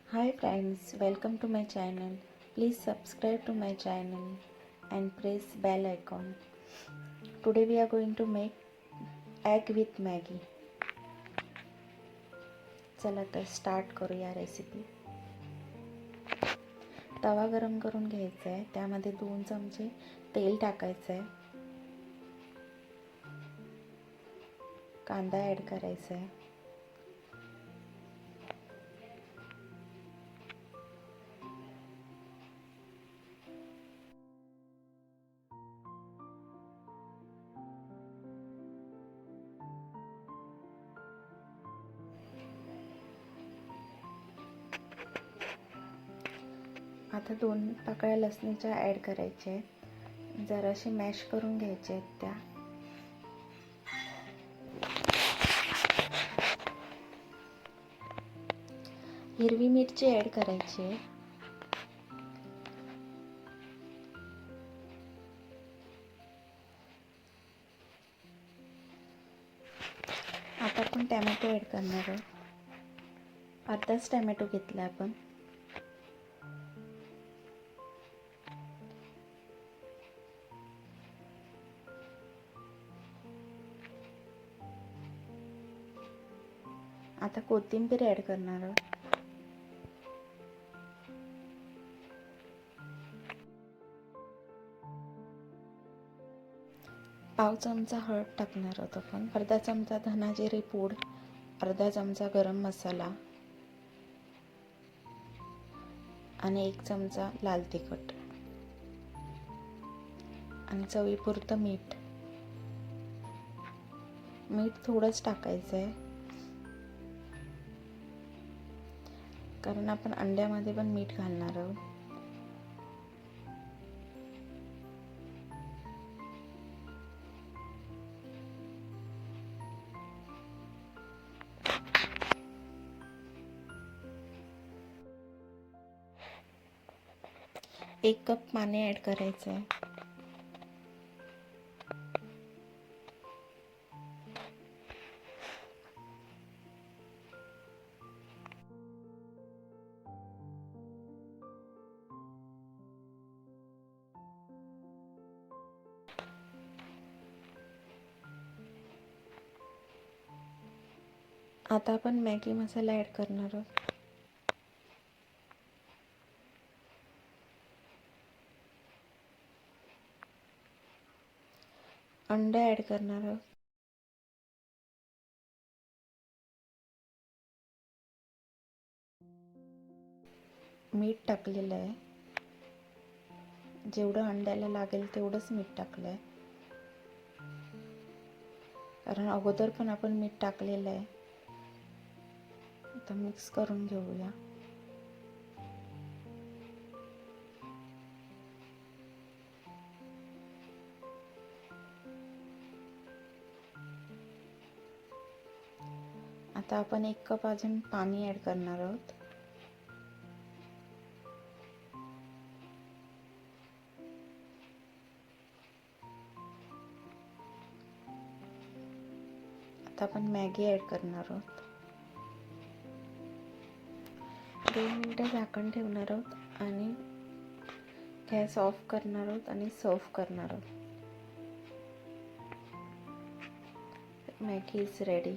Hi friends, welcome to my channel. Please subscribe to my channel and press bell icon. Today we are going to make egg with Maggie. चला तर start करूया recipe. तवा गरम करून घ्यायचा आहे. त्यामध्ये 2 चमचे तेल टाकायचं आहे. कांदा ॲड करायचा आहे. आता 2 पाकळ्या लसणीच्या ॲड करायच्या आहेत. जराशी मॅश करून घ्यायच्या आहेत त्या. हिरवी मिरची ॲड करायची आहे. आता आपण टॅमॅटो ॲड करणार आहोत. अर्धाच टॅमॅटो घेतला आपण. आता कोथिंबीर ॲड करणार आहोत. पाव चमचा हळद टाकणार आहोत आपण. अर्धा चमचा धना जिरे पूड, अर्धा चमचा गरम मसाला आणि 1 चमचा लाल तिखट आणि चवीपुरतं मीठ. मीठ थोडंच टाकायचं आहे कारण आपण अंड्यामध्ये पण मीठ घालणार आहोत. एक कप पाणी ॲड करायचं आहे. आता आपण मॅगी मसाला ॲड करणार आहोत. अंडे ॲड करणार आहोत. मीठ टाकलेलं आहे. जेवढं अंड्याला लागेल तेवढंच मीठ टाकलं आहे कारण अगोदर पण आपण मीठ टाकलेलं आहे. आता मिक्स करून घेऊया. आता आपण 1 कप अजून पाणी ॲड करणार आहोत. आता आपण मॅगी ॲड करणार आहोत. 2 मिनिटं झाकण ठेवणार आहोत आणि गॅस ऑफ करणार आहोत आणि सर्व करणार आहोत. Maggi is ready.